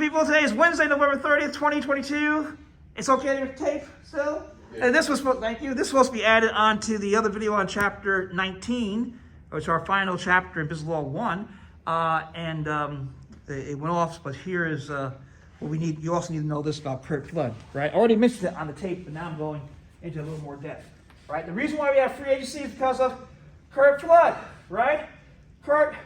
people. Today is Wednesday, November 30th, 2022. It's okay to tape still? Yeah. And this was supposed, thank you. This was supposed to be added on to the other video on chapter 19, which is our final chapter in Business Law 1. It went off, but here is what we need. You also need to know this about Curt Flood, right? I already mentioned it on the tape, but now I'm going into a little more depth, right? The reason why we have free agency is because of Curt Flood, right? Curtis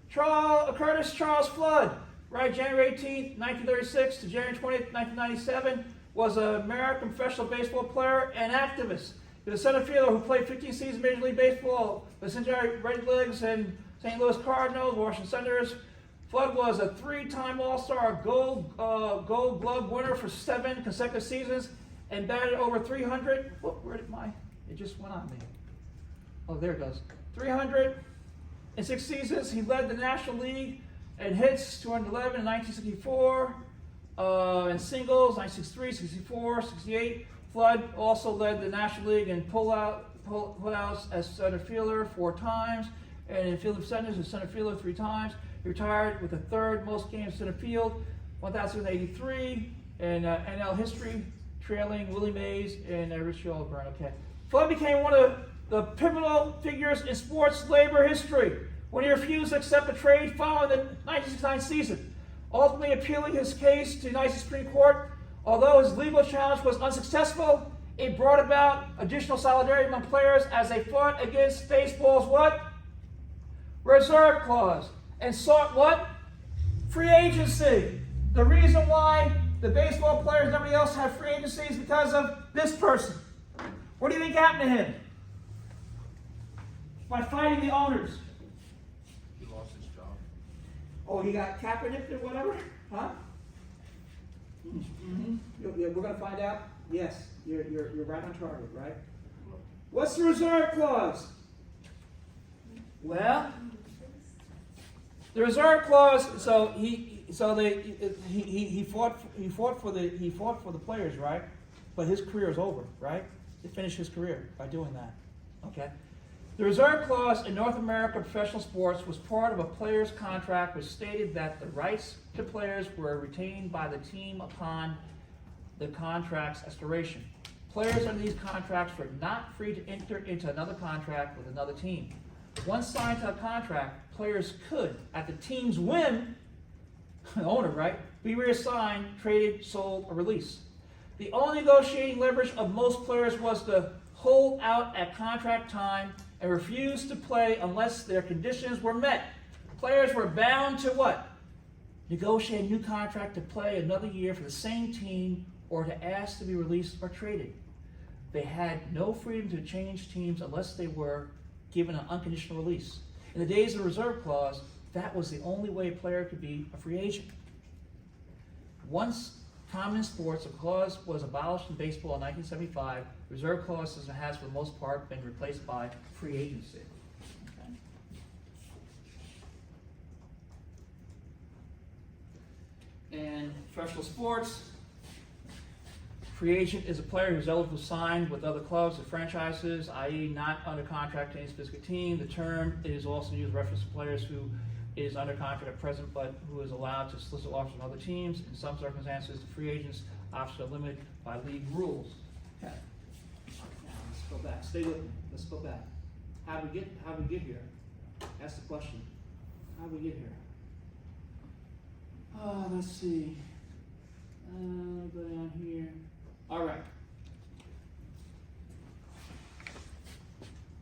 Charles Flood, right? January 18th, 1936 to January 20th, 1997, was an American professional baseball player and activist. He was a center fielder who played 15 seasons in Major League Baseball, the Cincinnati Red Legs and St. Louis Cardinals, Washington Senators. Flood was a three-time All-Star Gold Glove winner for 7 consecutive seasons and batted over 300. Where did it just went on me. Oh, there it goes. 306 seasons. He led the National League in hits, 211 in 1964, in singles, 1963, 64, 68. Flood also led the National League in pullouts as center fielder 4 times, and in field percentage as center fielder 3 times. He retired with the 3rd most games center field, 1,083 in NL history, trailing Willie Mays and Richie Olburn. Okay. Flood became one of the pivotal figures in sports labor history when he refused to accept a trade following the 1969 season, ultimately appealing his case to the United States Supreme Court. Although his legal challenge was unsuccessful, it brought about additional solidarity among players as they fought against baseball's what? Reserve clause, and sought what? Free agency. The reason why the baseball players and everybody else have free agency is because of this person. What do you think happened to him? By fighting the owners. He lost his job. Oh, he got Kaepernick or whatever? Huh? Mm-hmm. We're going to find out. Yes, you're right on target, right? What's the reserve clause? Well, the reserve clause. So he fought for the players, right? But his career is over, right? He finished his career by doing that. Okay. The reserve clause in North American professional sports was part of a player's contract which stated that the rights to players were retained by the team upon the contract's expiration. Players under these contracts were not free to enter into another contract with another team. Once signed to a contract, players could, at the team's whim, the owner, right, be reassigned, traded, sold, or released. The only negotiating leverage of most players was to hold out at contract time and refuse to play unless their conditions were met. Players were bound to what? Negotiate a new contract to play another year for the same team or to ask to be released or traded. They had no freedom to change teams unless they were given an unconditional release. In the days of the reserve clause, that was the only way a player could be a free agent. Once common in sports, a clause was abolished in baseball in 1975. Reserve clauses has, for the most part, been replaced by free agency. Okay. And professional sports, free agent is a player who's eligible to sign with other clubs or franchises, i.e. not under contract to any specific team. The term is also used to reference to players who is under contract at present, but who is allowed to solicit offers from other teams. In some circumstances, the free agent's options are limited by league rules. Okay. Now let's go back. Stay with me. Let's go back. How do we get here? That's the question. How do we get here? Oh, let's see. Go down here. All right.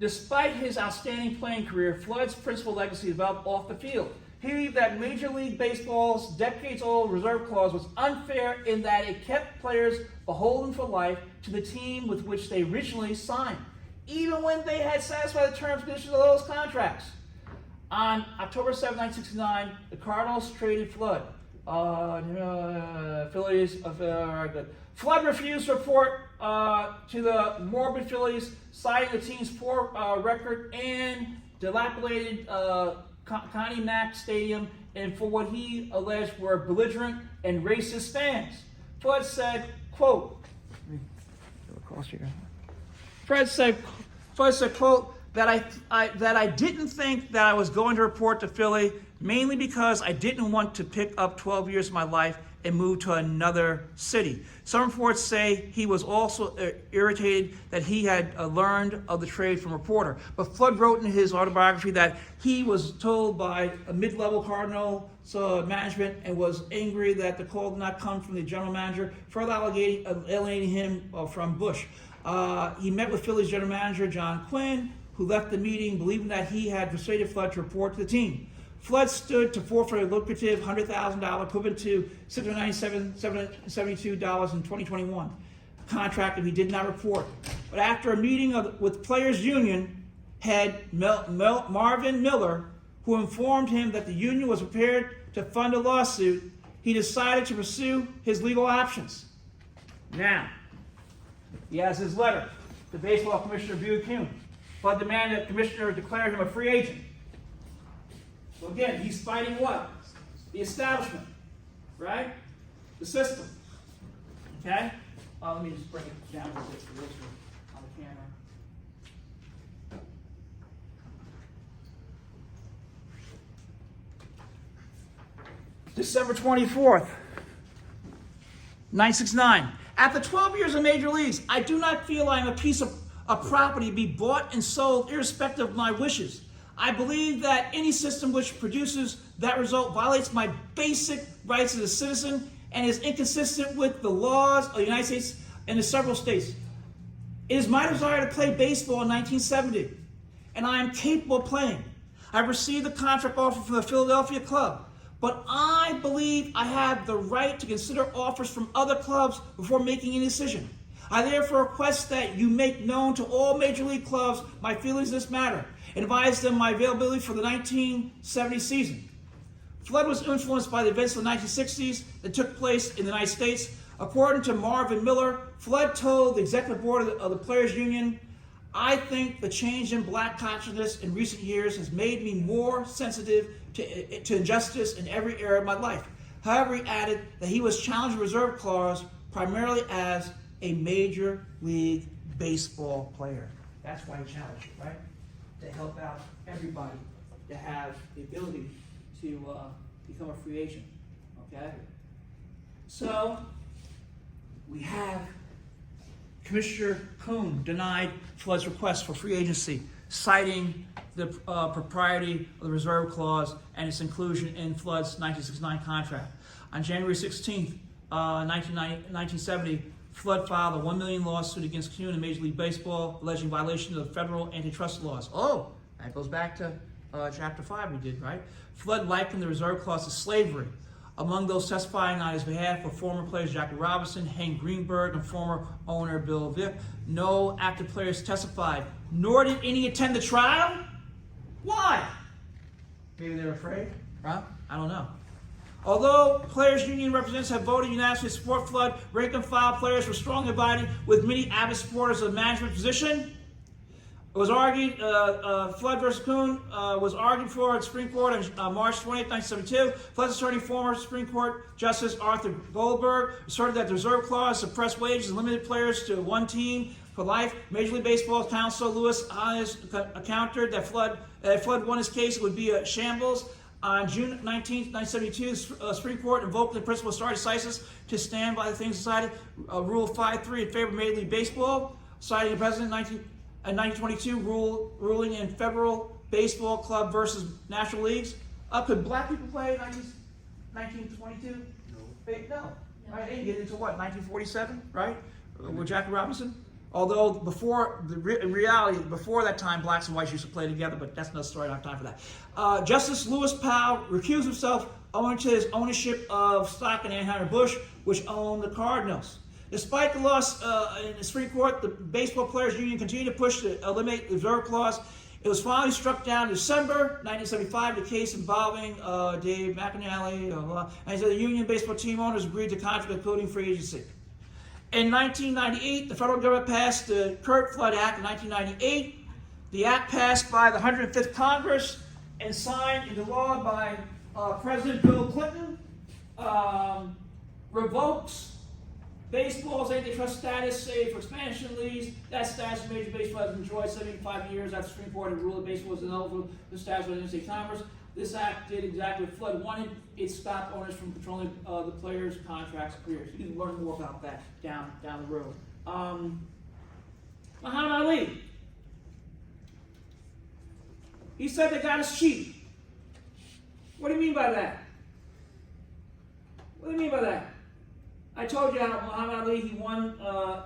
Despite his outstanding playing career, Flood's principal legacy developed off the field. He believed that Major League Baseball's decades-old reserve clause was unfair in that it kept players beholden for life to the team with which they originally signed, even when they had satisfied the terms and conditions of those contracts. On October 7, 1969, the Cardinals traded Flood. Phillies. Flood refused to report to the morbid Phillies, citing the team's poor record and dilapidated Connie Mack Stadium, and for what he alleged were belligerent and racist fans. Flood said, quote, Flood said, quote, that I didn't think that I was going to report to Philly, mainly because I didn't want to pick up 12 years of my life and move to another city. Some reports say he was also irritated that he had learned of the trade from a reporter. But Flood wrote in his autobiography that he was told by a mid-level Cardinals management and was angry that the call did not come from the general manager, further alienating him from Bush. He met with Phillies general manager John Quinn, who left the meeting believing that he had persuaded Flood to report to the team. Flood stood to forfeit a lucrative $100,000 equivalent to $697.72 in 2021 contract if he did not report. But after a meeting with Players Union head Marvin Miller, who informed him that the union was prepared to fund a lawsuit, he decided to pursue his legal options. Now, he has his letter to Baseball Commissioner Buchanan. Flood demanded that the commissioner declare him a free agent. So again, he's fighting what? The establishment, right? The system. Okay? Let me just bring it down a little bit for this one on the camera. December 24th, 969. After 12 years in major leagues, I do not feel I am a piece of property to be bought and sold irrespective of my wishes. I believe that any system which produces that result violates my basic rights as a citizen and is inconsistent with the laws of the United States and the several states. It is my desire to play baseball in 1970, and I am capable of playing. I received a contract offer from the Philadelphia club, but I believe I have the right to consider offers from other clubs before making any decision. I therefore request that you make known to all major league clubs my feelings in this matter and advise them my availability for the 1970 season. Flood was influenced by the events of the 1960s that took place in the United States. According to Marvin Miller, Flood told the executive board of the Players Union, "I think the change in black consciousness in recent years has made me more sensitive to injustice in every area of my life." However, he added that he was challenging the reserve clause primarily as a major league baseball player. That's why he challenged it, right? To help out everybody to have the ability to become a free agent, okay? So, we have Commissioner Kuhn denied Flood's request for free agency, citing the propriety of the reserve clause and its inclusion in Flood's 1969 contract. On January 16th, 1970, Flood filed a $1 million lawsuit against Kuhn in Major League Baseball, alleging violation of federal antitrust laws. Oh, that goes back to Chapter 5 we did, right? Flood likened the reserve clause to slavery. Among those testifying on his behalf were former players Jackie Robinson, Hank Greenberg, and former owner Bill Vick. No active players testified, nor did any attend the trial. Why? Maybe they're afraid, right? I don't know. Although Players Union representatives have voted unanimously to support Flood, rank and file players were strongly divided, with many avid supporters of the management position. It was argued, Flood versus Kuhn was argued for at Supreme Court on March 20, 1972. Flood's attorney, former Supreme Court Justice Arthur Goldberg, asserted that the reserve clause suppressed wages and limited players to one team for life. Major League Baseball counsel Lewis Hayes countered that Flood won his case, it would be a shambles. On June 19, 1972, the Supreme Court invoked the principle of stare decisis to stand by the things decided, Rule 5.3 in favor of Major League Baseball, citing the President 1922 ruling in Federal Baseball Club versus National Leagues. Could black people play in 1922? No. Right, they didn't get into what, 1947, right? With Jackie Robinson? Although in reality, before that time, blacks and whites used to play together, but that's another story, I don't have time for that. Justice Lewis Powell recused himself owing to his ownership of stock in Anheuser-Busch, which owned the Cardinals. Despite the loss in the Supreme Court, the Baseball Players Union continued to push to eliminate the reserve clause. It was finally struck down in December 1975, the case involving Dave McAnally, and the union baseball team owners agreed to contract including free agency. In 1998, the federal government passed the Curt Flood Act in 1998. The act passed by the 105th Congress and signed into law by President Bill Clinton, revokes baseball's antitrust status, save for expansion leagues. That status in Major Baseball has been enjoyed 75 years after the Supreme Court had ruled that baseball was ineligible to establish an interstate commerce. this act did exactly what Flood wanted. It stopped owners from controlling the players' contracts and careers. You can learn more about that down the road. Muhammad Ali. He said they got us cheap. What do you mean by that? What do you mean by that? I told you how Muhammad Ali, he won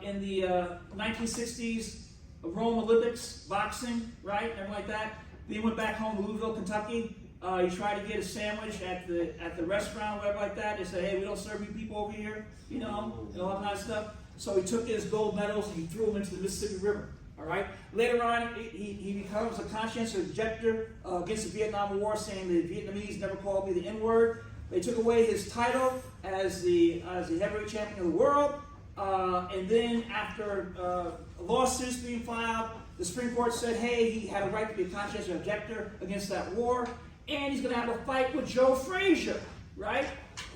in the 1960s Rome Olympics, boxing, right? Everything like that. Then he went back home to Louisville, Kentucky. He tried to get a sandwich at the restaurant, whatever like that. They said, hey, we don't serve you people over here, and all that kind of stuff. So he took his gold medals and he threw them into the Mississippi River. All right. Later on, he becomes a conscientious objector against the Vietnam War, saying the Vietnamese never called me the N-word. They took away his title as the heavyweight champion of the world. And then after lawsuits being filed, the Supreme Court said, hey, he had a right to be a conscientious objector against that war. And he's going to have a fight with Joe Frazier, right?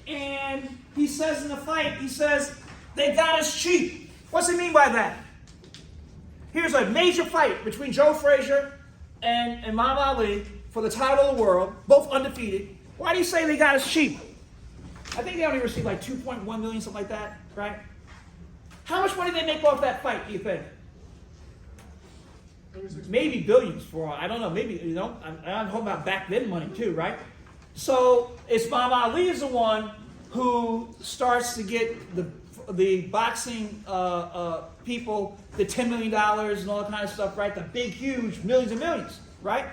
And he says in the fight, he says, they got us cheap. What's he mean by that? Here's a major fight between Joe Frazier and Muhammad Ali for the title of the world, both undefeated. Why do you say they got us cheap? I think they only received like 2.1 million, something like that, right? How much money did they make off that fight, do you think? Maybe billions for all. I don't know. Maybe, I'm talking about back then money too, right? So it's Muhammad Ali is the one who starts to get the boxing people the $10 million and all that kind of stuff, right? The big, huge millions and millions, right?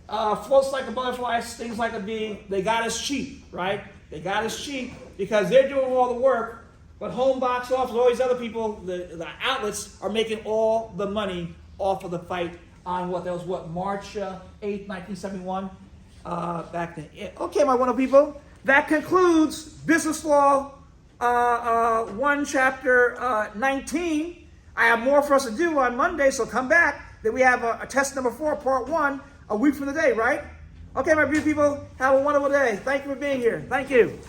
Floats like a butterfly, stings like a bee. They got us cheap, right? They got us cheap because they're doing all the work, but home box office, all these other people, the outlets are making all the money off of the fight on March 8th, 1971, back then. Okay, my wonderful people, that concludes Business Law 1, Chapter 19. I have more for us to do on Monday, so come back. Then we have a test number 4, Part 1, a week from today, right? Okay, my beautiful people, have a wonderful day. Thank you for being here. Thank you.